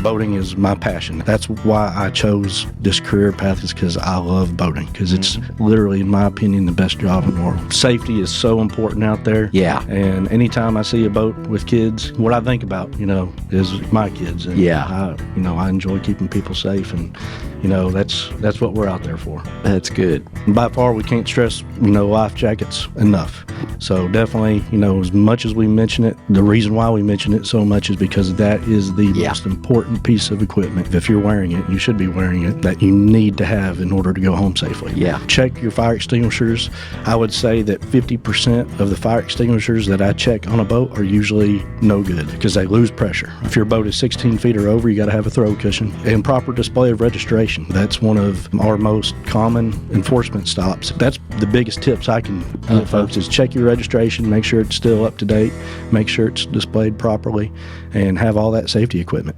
boating is my passion. That's why I chose this career path, is because I love boating, because it's literally, in my opinion, the best job in the world. Safety is so important out there. Yeah. And anytime I see a boat with kids, what I think about, is my kids. And I enjoy keeping people safe, and that's what we're out there for. That's good. And by far, we can't stress, life jackets enough. So definitely, as much as we mention it, the reason why we mention it so much is because that is the most important piece of equipment. If you're wearing it, you should be wearing it, that you need to have in order to go home safely. Yeah. Check your fire extinguishers. I would say that 50% of the fire extinguishers that I check on a boat are usually no good, because they lose pressure. If your boat is 16 feet or over, you got to have a throw cushion and proper display of registration. That's one of our most common enforcement stops. That's the biggest tips I can give folks, is check your registration, make sure it's still up to date, make sure it's displayed properly, and have all that safety equipment.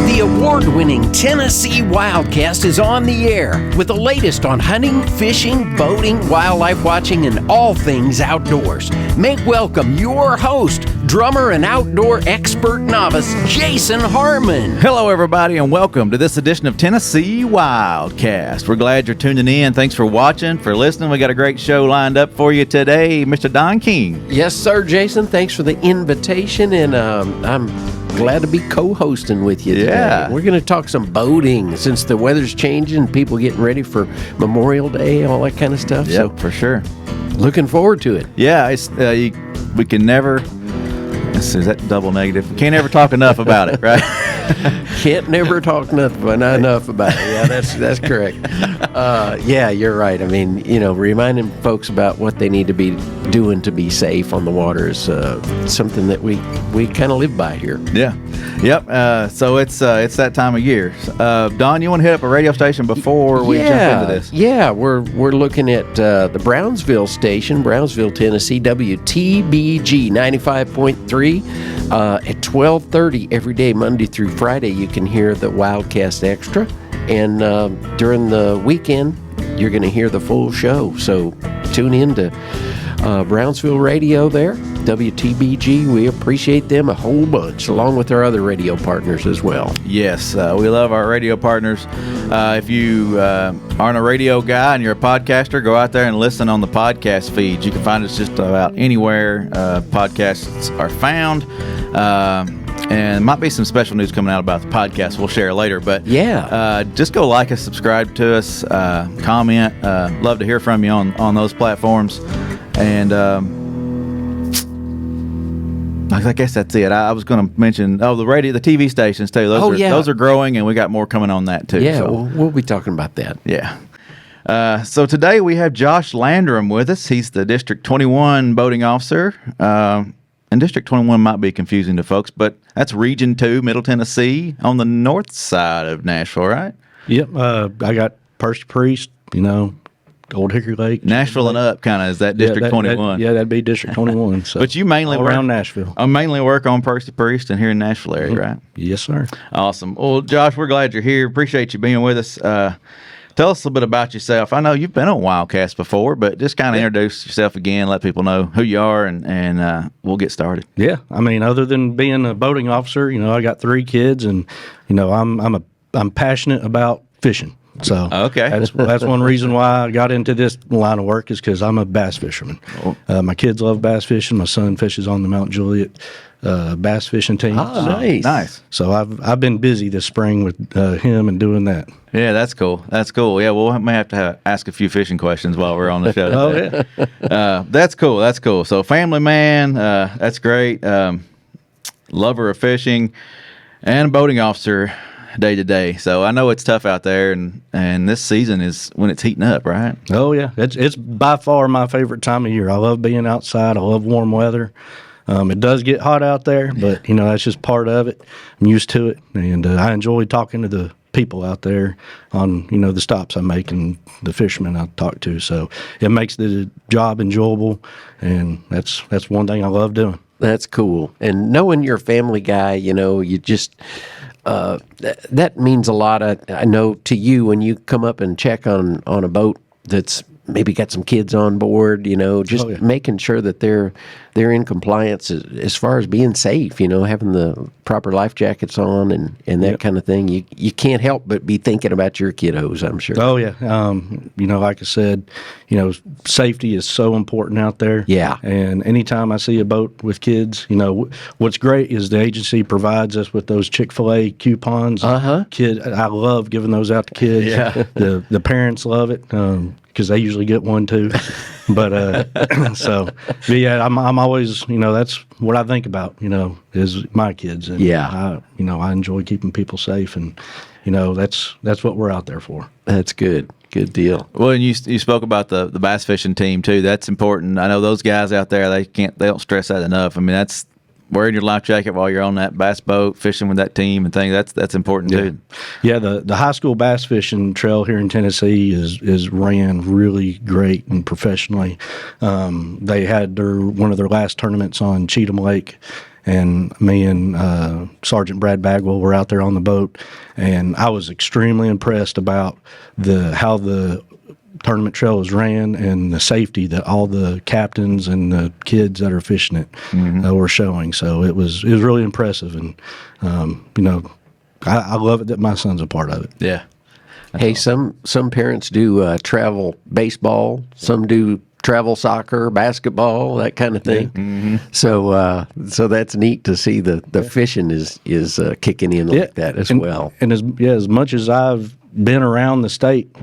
The award-winning Tennessee WildCast is on the air with the latest on hunting, fishing, boating, wildlife watching, and all things outdoors. Make welcome your host, drummer and outdoor expert novice, Jason Harmon. Hello, everybody, and welcome to this edition of Tennessee WildCast. We're glad you're tuning in. Thanks for watching, for listening. We got a great show lined up for you today. Mr. Don King. Yes, sir, Jason. Thanks for the invitation, and I'm glad to be co-hosting with you today. Yeah. We're going to talk some boating, since the weather's changing, people getting ready for Memorial Day, all that kind of stuff. Yep, for sure. Looking forward to it. Yeah, it's, we can never, is that double negative? We can't ever talk enough about it, right? Can't never talk not enough about it. Yeah, that's correct. Yeah, you're right. I mean, reminding folks about what they need to be doing to be safe on the water is something that we kind of live by here. Yeah. Yep. So it's that time of year. Don, you want to hit up a radio station before we jump into this? Yeah, we're looking at the Brownsville station, Brownsville, Tennessee, WTBG 95.3 at 12:30 every day, Monday through Friday. You can hear the WildCast Extra, and during the weekend, you're going to hear the full show. So tune in to Brownsville Radio there, WTBG. We appreciate them a whole bunch, along with our other radio partners as well. Yes, we love our radio partners. If you aren't a radio guy and you're a podcaster, go out there and listen on the podcast feeds. You can find us just about anywhere podcasts are found. And might be some special news coming out about the podcast we'll share later. But just go like us, subscribe to us, comment. Love to hear from you on those platforms. And I guess that's it. I was going to mention, the TV stations too. Those are growing, and we got more coming on that too. Yeah, so we'll be talking about that. Yeah. So today we have Josh Landrum with us. He's the District 21 boating officer. And District 21 might be confusing to folks, but that's Region 2, Middle Tennessee, on the north side of Nashville, right? Yep. I got Percy Priest, Old Hickory Lake. Nashville and up, kind of, is that District 21? That'd be District 21. So. But you mainly work around Nashville. I mainly work on Percy Priest and here in Nashville area, right? Yes, sir. Awesome. Well, Josh, we're glad you're here. Appreciate you being with us. Tell us a little bit about yourself. I know you've been on WildCast before, but just kind of introduce yourself again, let people know who you are, and we'll get started. Yeah, I mean, other than being a boating officer, I got 3 kids, and I'm passionate about fishing. So that's one reason why I got into this line of work, is because I'm a bass fisherman. My kids love bass fishing. My son fishes on the Mount Juliet bass fishing team. Oh, nice. So I've been busy this spring with him and doing that. Yeah, that's cool. Yeah, we may have to ask a few fishing questions while we're on the show. That's cool. So family man, that's great. Lover of fishing and boating officer day to day. So I know it's tough out there, and this season is when it's heating up, right? Oh yeah, it's by far my favorite time of year. I love being outside. I love warm weather. It does get hot out there, but that's just part of it. I'm used to it, and I enjoy talking to the people out there on the stops I make and the fishermen I talk to. So it makes the job enjoyable, and that's one thing I love doing. That's cool. And knowing you're a family guy, you just that means a lot. I know to you when you come up and check on a boat that's maybe got some kids on board, just Oh, yeah. making sure that they're in compliance as far as being safe, having the proper life jackets on and that Yep. kind of thing. You can't help but be thinking about your kiddos, I'm sure. Oh yeah, like I said, safety is so important out there. Yeah. And anytime I see a boat with kids, what's great is the agency provides us with those Chick-fil-A coupons. I love giving those out to kids. Yeah. The parents love it because they usually get one too. But yeah, I'm always, that's what I think about, is my kids. And Yeah. I enjoy keeping people safe, and that's what we're out there for. That's good. Good deal. Well, and you spoke about the bass fishing team too. That's important. I know those guys out there, they don't stress that enough. I mean, that's wearing your life jacket while you're on that bass boat, fishing with that team and things. That's important too. Yeah, the high school bass fishing trail here in Tennessee is ran really great and professionally. They had one of their last tournaments on Cheatham Lake, and me and Sergeant Brad Bagwell were out there on the boat, and I was extremely impressed about how the tournament trail was ran and the safety that all the captains and the kids that are fishing it were showing. So it was really impressive, and I love it that my son's a part of it. Yeah. Hey, some parents do travel baseball, some do travel soccer, basketball, that kind of thing. Mm-hmm. So that's neat to see the fishing is kicking in like that as well. And as much as I've been around the state,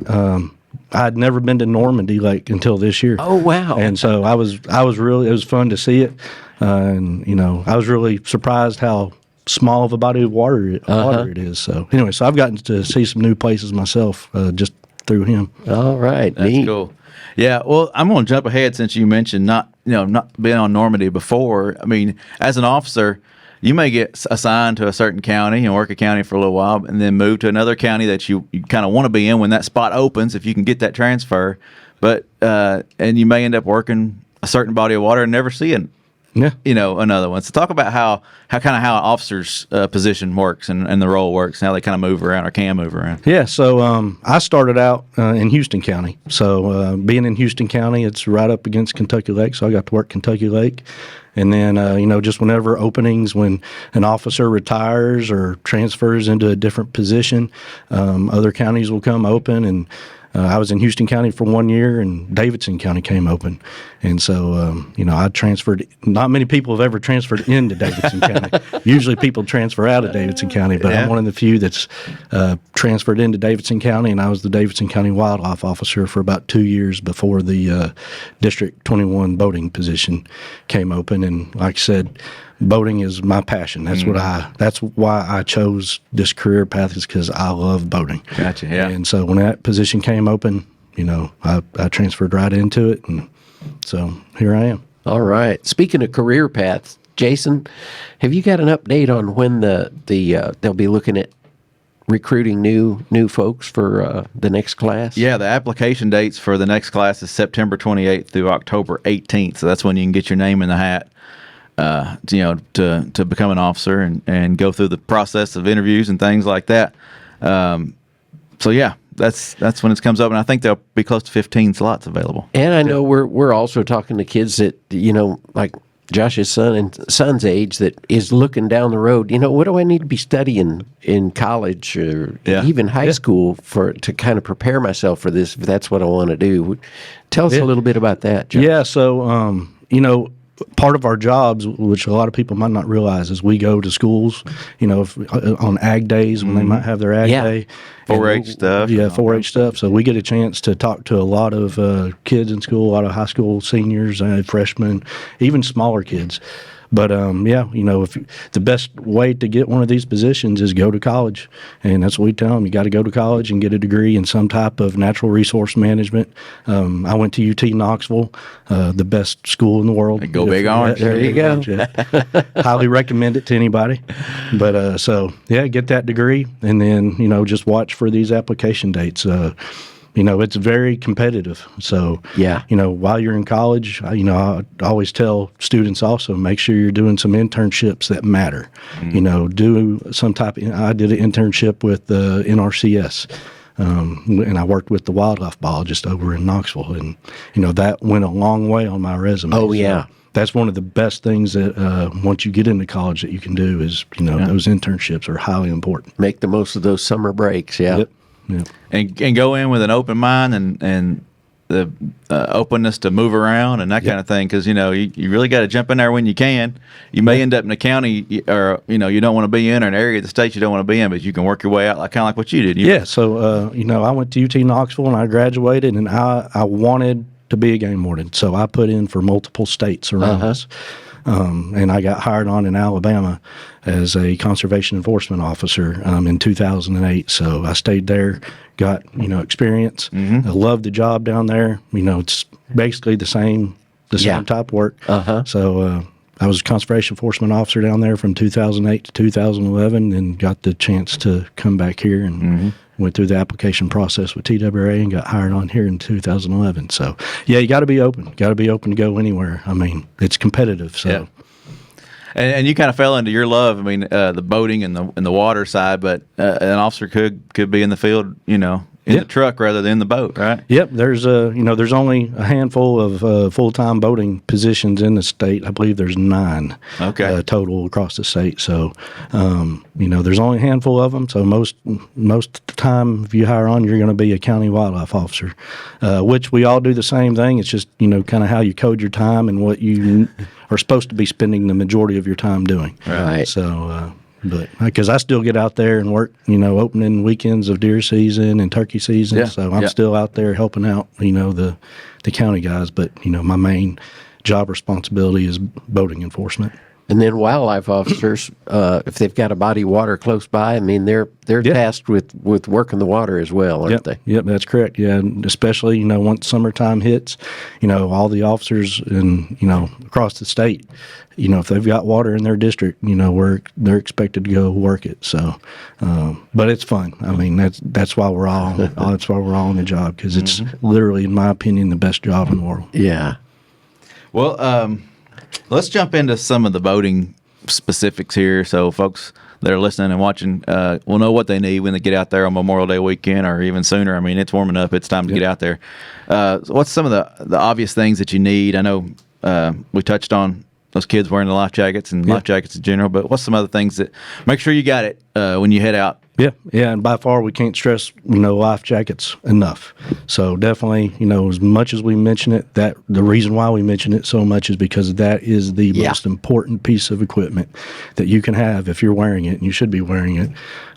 I'd never been to Normandy Lake until this year. Oh wow! And so it was fun to see it, and I was really surprised how small of a body of water it is. So anyway, I've gotten to see some new places myself just through him. All right, That's neat. cool. Yeah, well, I'm going to jump ahead since you mentioned not being on Normandy before. I mean, as an officer, you may get assigned to a certain county and work a county for a little while and then move to another county that you kind of want to be in when that spot opens, if you can get that transfer. But and you may end up working a certain body of water and never seeing another one. So talk about how an officer's position works and the role works and how they kind of move around or can move around. Yeah, so I started out in Houston County. So being in Houston County, it's right up against Kentucky Lake, so I got to work Kentucky Lake. And then, just whenever openings, when an officer retires or transfers into a different position, other counties will come open. And I was in Houston County for 1 year, and Davidson County came open. And so, I transferred. Not many people have ever transferred into Davidson County. Usually people transfer out of Davidson County, but I'm one of the few that's transferred into Davidson County, and I was the Davidson County Wildlife Officer for about 2 years before the District 21 boating position came open. And like I said, boating is my passion. That's that's why I chose this career path, is because I love boating. Gotcha. Yeah. And so when that position came open, I transferred right into it, and so here I am. All right. Speaking of career paths, Jason, have you got an update on when they'll be looking at recruiting new folks for the next class? Yeah, the application dates for the next class is September 28th through October 18th. So that's when you can get your name in the hat. To become an officer and go through the process of interviews and things like that. So yeah, that's when it comes up, and I think there'll be close to 15 slots available. And I know we're also talking to kids that like Josh's son's age that is looking down the road. What do I need to be studying in college or even high school to kind of prepare myself for this if that's what I want to do? Tell us a little bit about that, Josh. Yeah, so part of our jobs, which a lot of people might not realize, is we go to schools, on ag days when they might have their ag day. 4-H stuff. Yeah, 4-H stuff. So we get a chance to talk to a lot of kids in school, a lot of high school seniors, freshmen, even smaller kids. But if the best way to get one of these positions is go to college, and that's what we tell them. You got to go to college and get a degree in some type of natural resource management. I went to UT Knoxville, the best school in the world. Go Big Orange. There you go. Highly recommend it to anybody. But get that degree, and then just watch for these application dates. It's very competitive. So, while you're in college, I always tell students also, make sure you're doing some internships that matter. Do some type. I did an internship with the NRCS. and I worked with the wildlife biologist over in Knoxville, and that went a long way on my resume. Oh, yeah. So that's one of the best things that once you get into college that you can do is those internships are highly important. Make the most of those summer breaks. Yeah. Yep. Yep. And go in with an open mind and the openness to move around and that kind of thing, because you really got to jump in there when you can. You may end up in a county or you don't want to be in, or an area of the state you don't want to be in, but you can work your way out, kind of like what you did. So I went to UT Knoxville and I graduated, and I wanted to be a game warden, so I put in for multiple states around us. And I got hired on in Alabama as a conservation enforcement officer in 2008. So I stayed there, got experience. I loved the job down there. It's basically the same type work. So I was a conservation enforcement officer down there from 2008 to 2011, and got the chance to come back here and went through the application process with TWRA and got hired on here in 2011. So, you got to be open. Got to be open to go anywhere. I mean, it's competitive. So, yeah. And you kind of fell into your love. I mean, the boating and the water side, but an officer could be in the field, in the truck rather than the boat, right? Yep. There's there's only a handful of full-time boating positions in the state. I believe there's 9 total across the state. So, there's only a handful of them. So most of the time, if you hire on, you're going to be a county wildlife officer, which we all do the same thing. It's just kind of how you code your time and what you are supposed to be spending the majority of your time doing. Right. So. But because I still get out there and work, opening weekends of deer season and turkey season, so I'm still out there helping out, the county guys. But my main job responsibility is boating enforcement. And then wildlife officers, if they've got a body of water close by, I mean, they're tasked with working the water as well, aren't they? Yep, that's correct. Yeah, and especially once summertime hits, all the officers and across the state, if they've got water in their district, they're expected to go work it. So, but it's fun. I mean, that's why we're all on the job, because it's literally, in my opinion, the best job in the world. Yeah. Well, let's jump into some of the boating specifics here, so folks that are listening and watching will know what they need when they get out there on Memorial Day weekend, or even sooner. I mean, it's warming up. It's time to get out there. What's some of the obvious things that you need? I know we touched on those kids wearing the life jackets and life jackets in general, but what's some other things that make sure you got it when you head out? Yeah, and by far we can't stress life jackets enough. So definitely, as much as we mention it, that the reason why we mention it so much is because that is the most important piece of equipment that you can have if you're wearing it, and you should be wearing it.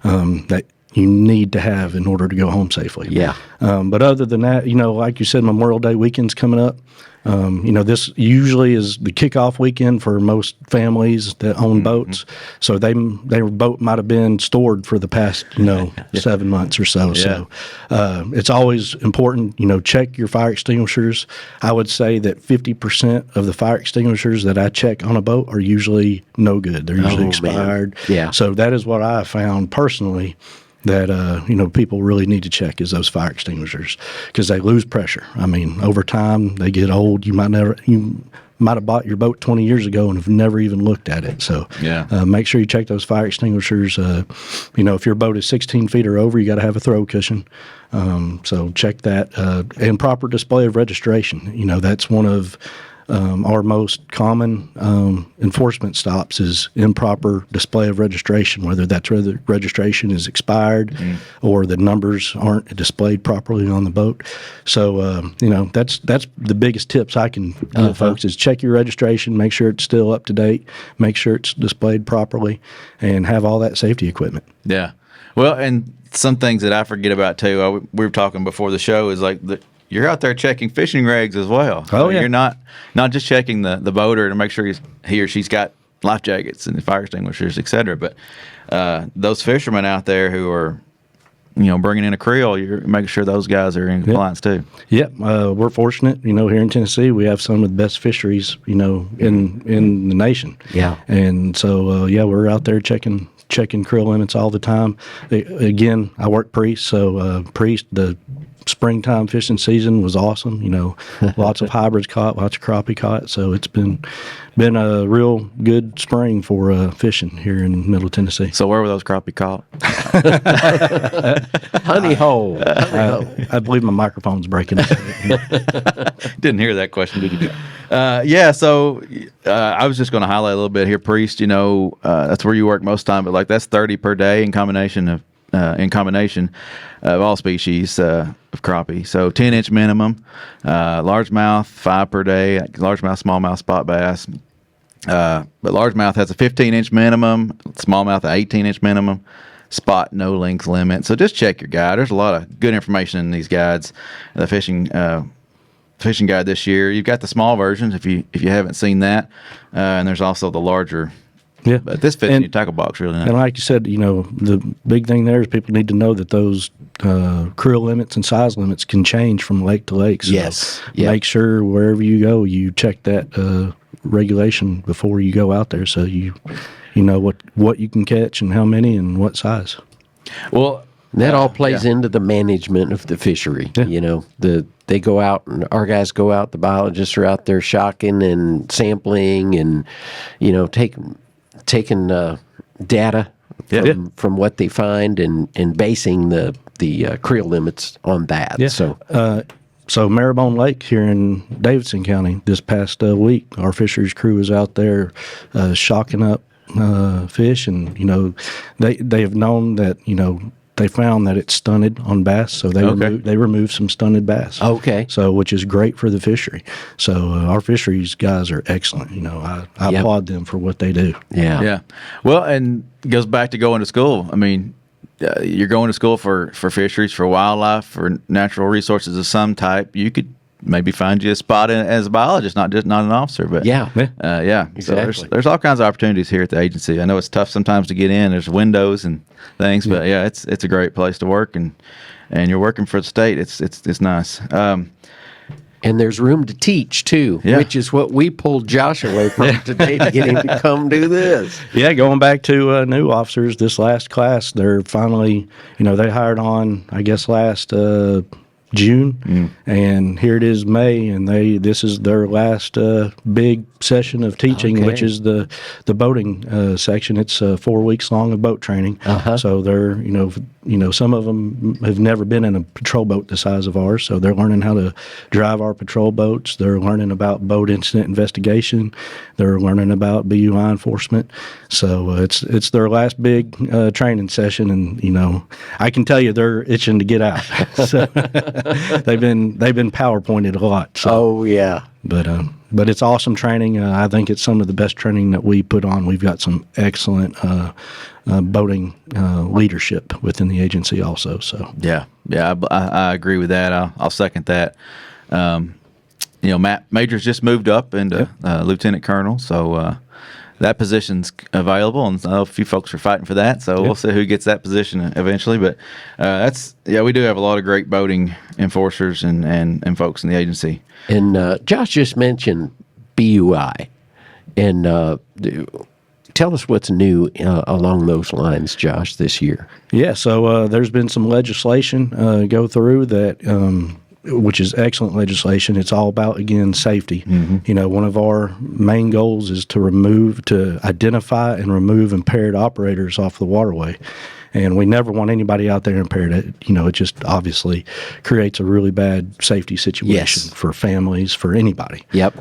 That you need to have in order to go home safely. Yeah. But other than that, like you said, Memorial Day weekend's coming up. This usually is the kickoff weekend for most families that own boats. So their boat might have been stored for the past, 7 months or so. Yeah. So it's always important, check your fire extinguishers. I would say that 50% of the fire extinguishers that I check on a boat are usually no good. They're usually expired. Man. Yeah. So that is what I found personally that people really need to check is those fire extinguishers, because they lose pressure. I mean, over time they get old. You might have bought your boat 20 years ago and have never even looked at it. So make sure you check those fire extinguishers. If your boat is 16 feet or over, you got to have a throw cushion. So check that, and proper display of registration. That's one of our most common enforcement stops is improper display of registration, whether the registration is expired or the numbers aren't displayed properly on the boat. So, that's the biggest tips I can give folks is check your registration, make sure it's still up to date, make sure it's displayed properly, and have all that safety equipment. Yeah. Well, and some things that I forget about too, we were talking before the show, is like you're out there checking fishing rigs as well. Oh, yeah. You're not just checking the boater to make sure he or she's got life jackets and fire extinguishers, et cetera. But those fishermen out there who are, bringing in a creel, you're making sure those guys are in compliance too. Yep. We're fortunate, here in Tennessee, we have some of the best fisheries, in the nation. Yeah. And so, we're out there checking creel limits all the time. Again, I work priest, so the springtime fishing season was awesome. Lots of hybrids caught, lots of crappie caught. So it's been a real good spring for fishing here in Middle Tennessee. So where were those crappie caught? Honey hole. I believe my microphone's breaking up. Didn't hear that question, did you? Yeah, so I was just going to highlight a little bit here, Priest. That's where you work most time, but like that's 30 per day in combination of all species of crappie. So 10-inch minimum, largemouth 5 per day, largemouth, smallmouth, spot bass. But largemouth has a 15-inch minimum, smallmouth an 18-inch minimum, spot no length limit. So just check your guide. There's a lot of good information in these guides. The fishing guide this year. You've got the small versions if you haven't seen that, and there's also the larger. Yeah, but this fits in your tackle box really nice. And like you said, the big thing there is people need to know that those creel limits and size limits can change from lake to lake. So Yes. Yep. make sure wherever you go, you check that regulation before you go out there, so you know what you can catch and how many and what size. Well, That all plays into the management of the fishery. Yeah. They go out, and our guys go out, the biologists are out there shocking and sampling and, taking data from what they find and basing the creel limits on that. Yeah. So Marrowbone Lake here in Davidson County this past week, our fisheries crew was out there shocking up fish, and they have known that they found that it's stunted on bass, so they removed some stunted bass. Okay. So which is great for the fishery. So our fisheries guys are excellent. I applaud them for what they do. yeah. yeah. Well, and it goes back to going to school. I mean, you're going to school for fisheries, for wildlife, for natural resources of some type. You could maybe find you a spot as a biologist, not an officer. But Yeah. exactly. So there's all kinds of opportunities here at the agency. I know it's tough sometimes to get in. There's windows and things, but it's a great place to work, and you're working for the state. It's nice. And there's room to teach, too, which is what we pulled Josh away from today to get him to come do this. Yeah, going back to new officers, this last class, they're finally, they hired on, I guess, last June, and here it is May, and this is their last big session of teaching, which is the boating section. It's 4 weeks long of boat training. So they're some of them have never been in a patrol boat the size of ours, so they're learning how to drive our patrol boats. They're learning about boat incident investigation. They're learning about BUI enforcement. So it's their last big training session, and I can tell you they're itching to get out. So they've been PowerPointed a lot. So. Oh yeah. But it's awesome training. I think it's some of the best training that we put on. We've got some excellent boating leadership within the agency also. So I agree with that. I'll second that. Matt Majors just moved up into lieutenant colonel, so that position's available, and I know a few folks are fighting for that. So we'll see who gets that position eventually. But we do have a lot of great boating enforcers and folks in the agency. And Josh just mentioned BUI, and tell us what's new along those lines, Josh, this year. Yeah, so there's been some legislation go through that, which is excellent legislation. It's all about, again, safety. One of our main goals is to identify and remove impaired operators off the waterway. And we never want anybody out there impaired. It just obviously creates a really bad safety situation for families, for anybody. Yep.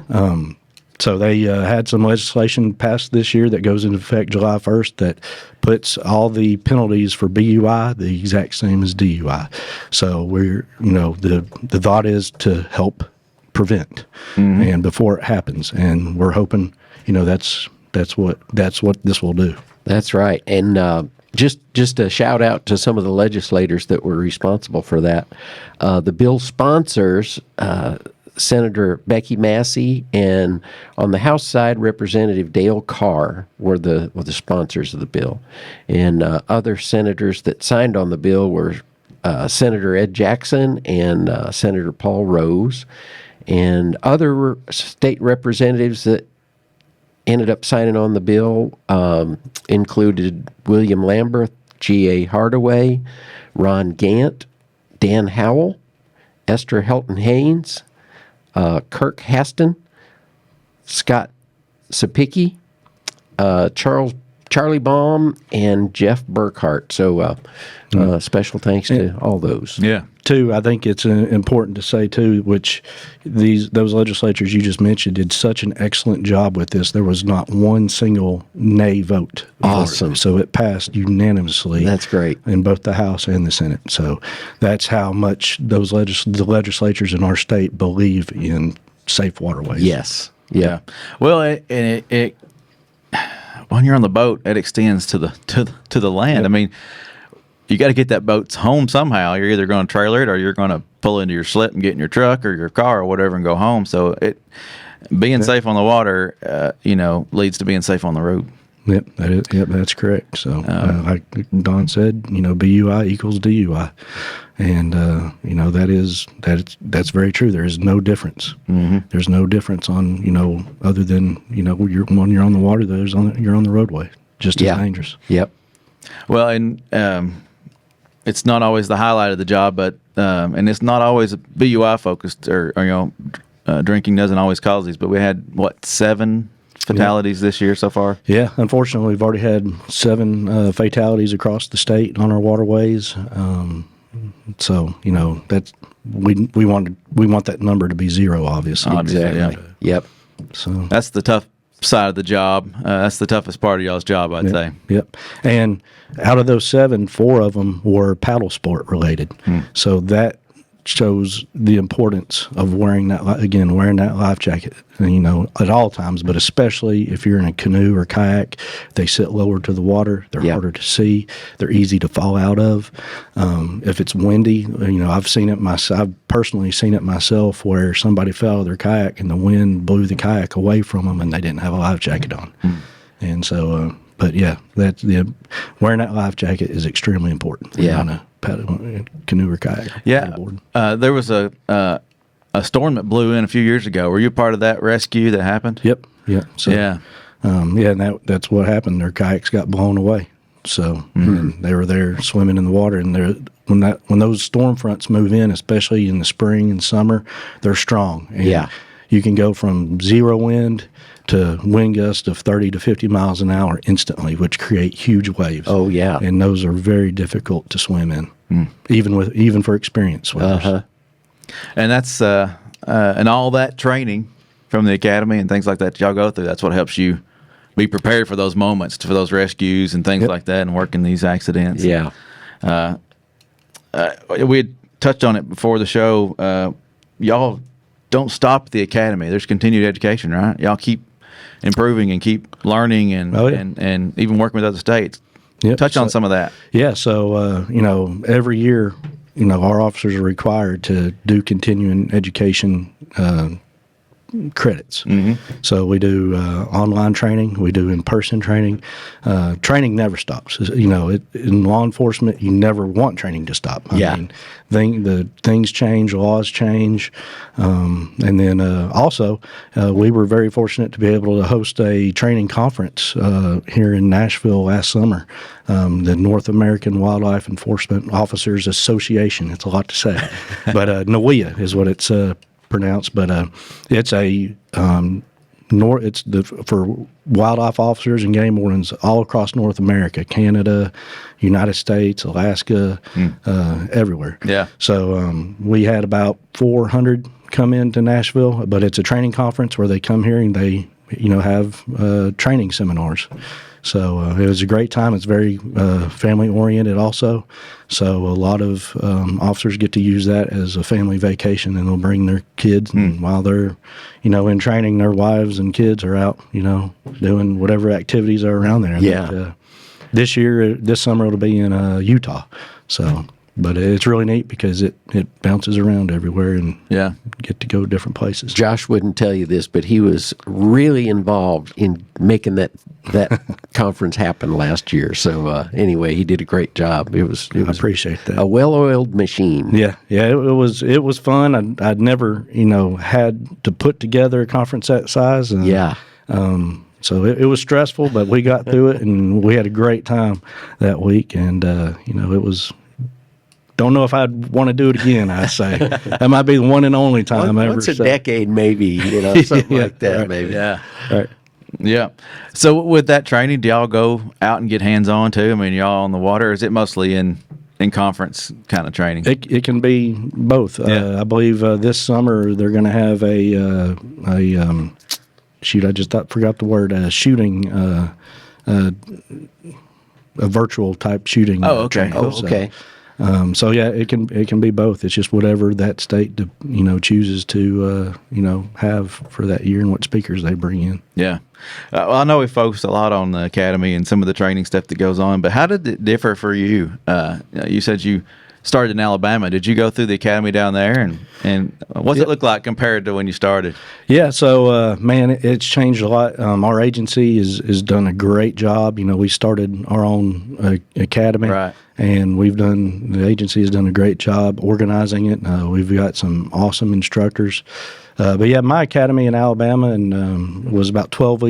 So they had some legislation passed this year that goes into effect July 1st that puts all the penalties for BUI the exact same as DUI. So we're, the thought is to help prevent and before it happens. And we're hoping, that's what this will do. That's right. And just a shout out to some of the legislators that were responsible for that. The bill sponsors, Senator Becky Massey, and on the House side, Representative Dale Carr were the sponsors of the bill. And other senators that signed on the bill were Senator Ed Jackson and Senator Paul Rose, and other state representatives that ended up signing on the bill included William Lamberth, G.A. Hardaway, Ron Gant, Dan Howell, Esther Helton Haynes, Kirk Haston, Scott Sapicki, Charlie Baum, and Jeff Burkhart. So special thanks to all those. Yeah. Too, I think it's important to say too, which those legislatures you just mentioned did such an excellent job with this. There was not one single nay vote. Awesome. So it passed unanimously. That's great. In both the House and the Senate. So that's how much the legislatures in our state believe in safe waterways. Yes. Yeah. Well, it when you're on the boat, it extends to the land. Yep. I mean, you got to get that boat home somehow. You're either going to trailer it or you're going to pull into your slip and get in your truck or your car or whatever and go home. So being safe on the water, leads to being safe on the road. Yep, that's correct. So, like Don said, BUI equals DUI, and that's very true. There is no difference. Mm-hmm. There's no difference on other than when you're on the water, you're on the roadway, just as dangerous. Yep. Well, and it's not always the highlight of the job, but and it's not always BUI focused, or drinking doesn't always cause these. But we had 7 fatalities this year so far. Yeah, unfortunately, we've already had 7 fatalities across the state on our waterways. So that's we want that number to be 0, obviously. Exactly. Yeah. Yep. So that's the tough side of the job. That's the toughest part of y'all's job, I'd say. Yep. And out of those 7, 4 of them were paddle sport related. So that shows the importance of wearing that life jacket, at all times, but especially if you're in a canoe or kayak. They sit lower to the water. They're harder to see. They're easy to fall out of. If it's windy, I've personally seen it myself where somebody fell out of their kayak and the wind blew the kayak away from them and they didn't have a life jacket on. And so, but yeah, wearing that life jacket is extremely important. On a canoe or kayak. Yeah. There was a storm that blew in a few years ago. Were you part of that rescue that happened? Yep. So, and that's what happened. Their kayaks got blown away. So they were there swimming in the water, and when those storm fronts move in, especially in the spring and summer, they're strong. And you can go from 0 wind to wind gusts of 30 to 50 miles an hour instantly, which create huge waves. Oh, yeah. And those are very difficult to swim in, even for experienced swimmers. Uh-huh. And that's and all that training from the academy and things like that y'all go through, that's what helps you be prepared for those moments, for those rescues and things like that, and working these accidents. Yeah. We had touched on it before the show. Y'all don't stop at the academy. There's continued education, right? Y'all keep improving and keep learning and even working with other states. Yep. Touch on some of that. Yeah. So, every year, our officers are required to do continuing education credits. So we do online training, we do in-person training. Training never stops. In law enforcement, you never want training to stop. I mean, the things change, laws change, and then also we were very fortunate to be able to host a training conference here in Nashville last summer. The North American Wildlife Enforcement Officers Association. It's a lot to say, but NWIA is what it's pronounced, but it's for wildlife officers and game wardens all across North America, Canada, United States, Alaska, everywhere. Yeah. So we had about 400 come into Nashville, but it's a training conference where they come here and they have training seminars. So it was a great time. It's very family-oriented also. So a lot of officers get to use that as a family vacation, and they'll bring their kids. And while they're, in training, their wives and kids are out, doing whatever activities are around there. Yeah. This summer, it'll be in Utah. So, but it's really neat because it bounces around everywhere and get to go to different places. Josh wouldn't tell you this, but he was really involved in making that conference happen last year. So anyway, he did a great job. It was I appreciate that. A well-oiled machine. Yeah. It was fun. I'd never had to put together a conference that size. And, so it was stressful, but we got through it, and we had a great time that week. And it was don't know if I'd want to do it again. I say that might be the one and only time ever. Once a so. decade, maybe, something like that, right. maybe. Yeah. Right. Yeah. So with that training, do y'all go out and get hands-on too? I mean, y'all on the water, or is it mostly in conference kind of training? It can be both. Yeah. I believe this summer they're going to have a I just forgot the word, shooting, a virtual type shooting. Oh, okay. training. Okay. So yeah, it can be both. It's just whatever that state chooses to have for that year and what speakers they bring in. Yeah. Well, I know we focused a lot on the academy and some of the training stuff that goes on, but how did it differ for you? You said you started in Alabama. Did you go through the academy down there, and what's it look like compared to when you started? Yeah, so man, it's changed a lot. Our agency has done a great job. We started our own academy, Right. and the agency has done a great job organizing it. We've got some awesome instructors. But yeah, my academy in Alabama was about 12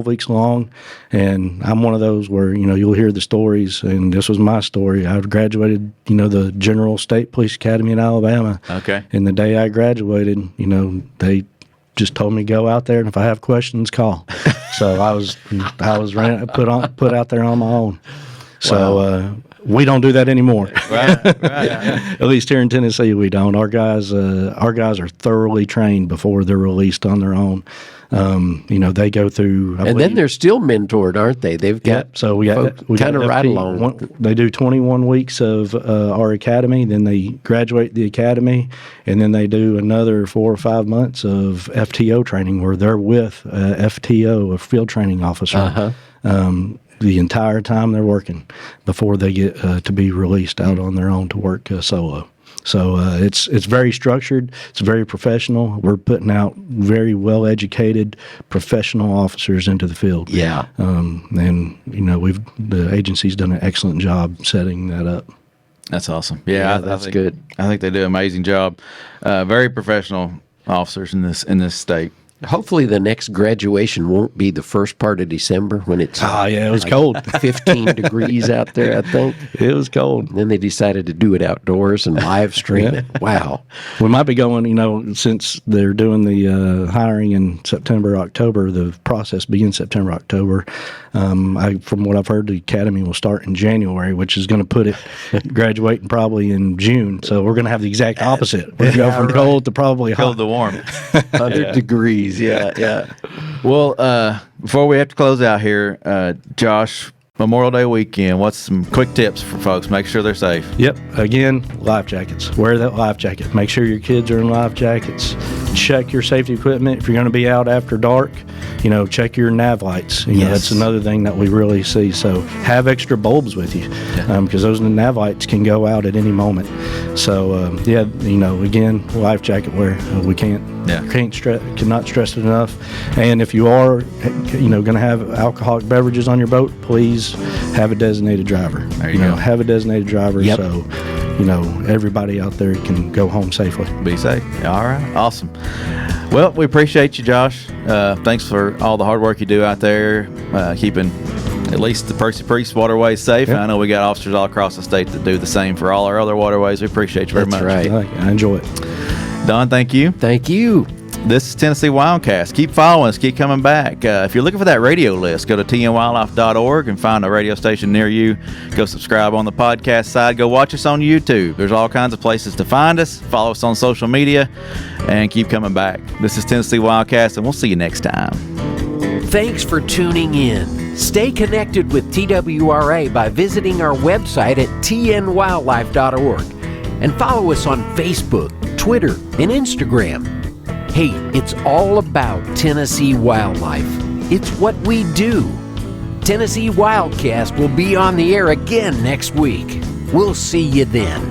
weeks long, and I'm one of those where you'll hear the stories, and this was my story. I graduated, the General State Police Academy in Alabama. Okay. And the day I graduated, they just told me go out there, and if I have questions, call. So I was put out there on my own. So we don't do that anymore. Right. At least here in Tennessee, we don't. Our guys are thoroughly trained before they're released on their own. They go through. And then they're still mentored, aren't they? They've got so we got kind of right along. They do 21 weeks of our academy, then they graduate the academy, and then they do another 4 or 5 months of FTO training where they're with FTO, a field training officer. The entire time they're working before they get to be released out on their own to work solo. So it's very structured. It's very professional. We're putting out very well-educated professional officers into the field. Yeah. And the agency's done an excellent job setting that up. That's awesome. Yeah, that's think, good. I think they do an amazing job. Very professional officers in this state. Hopefully the next graduation won't be the first part of December when it's It was cold. 15 degrees out there, I think. It was cold. And then they decided to do it outdoors and live stream it. Wow. We might be going, since they're doing the hiring in September, October, the process begins September, October. From what I've heard, the academy will start in January, which is going to put it graduating probably in June. So we're going to have the exact opposite. We go from cold to probably hot. Cold to warm. 100 degrees. Yeah. Well, before we have to close out here, Josh, Memorial Day weekend, what's some quick tips for folks? Make sure they're safe. Yep. Again, life jackets. Wear that life jacket. Make sure your kids are in life jackets. Check your safety equipment. If you're going to be out after dark, check your nav lights. That's another thing that we really see. So have extra bulbs with you because those nav lights can go out at any moment. So, again, life jacket wear. We cannot stress it enough. And if you are, going to have alcoholic beverages on your boat, please have a designated driver. There you go. Have a designated driver. Yep. So, everybody out there can go home safely. Be safe. All right. Awesome. Well, we appreciate you, Josh. Thanks for all the hard work you do out there, keeping at least the Percy Priest waterways safe. Yep. I know we got officers all across the state that do the same for all our other waterways. We appreciate you very much. That's right. I enjoy it. Don, thank you. Thank you. This is Tennessee WildCast. Keep following us. Keep coming back. If you're looking for that radio list, go to tnwildlife.org and find a radio station near you. Go subscribe on the podcast side. Go watch us on YouTube. There's all kinds of places to find us. Follow us on social media and keep coming back. This is Tennessee WildCast, and we'll see you next time. Thanks for tuning in. Stay connected with TWRA by visiting our website at tnwildlife.org and follow us on Facebook, Twitter, and Instagram. Hey, it's all about Tennessee wildlife. It's what we do. Tennessee WildCast will be on the air again next week. We'll see you then.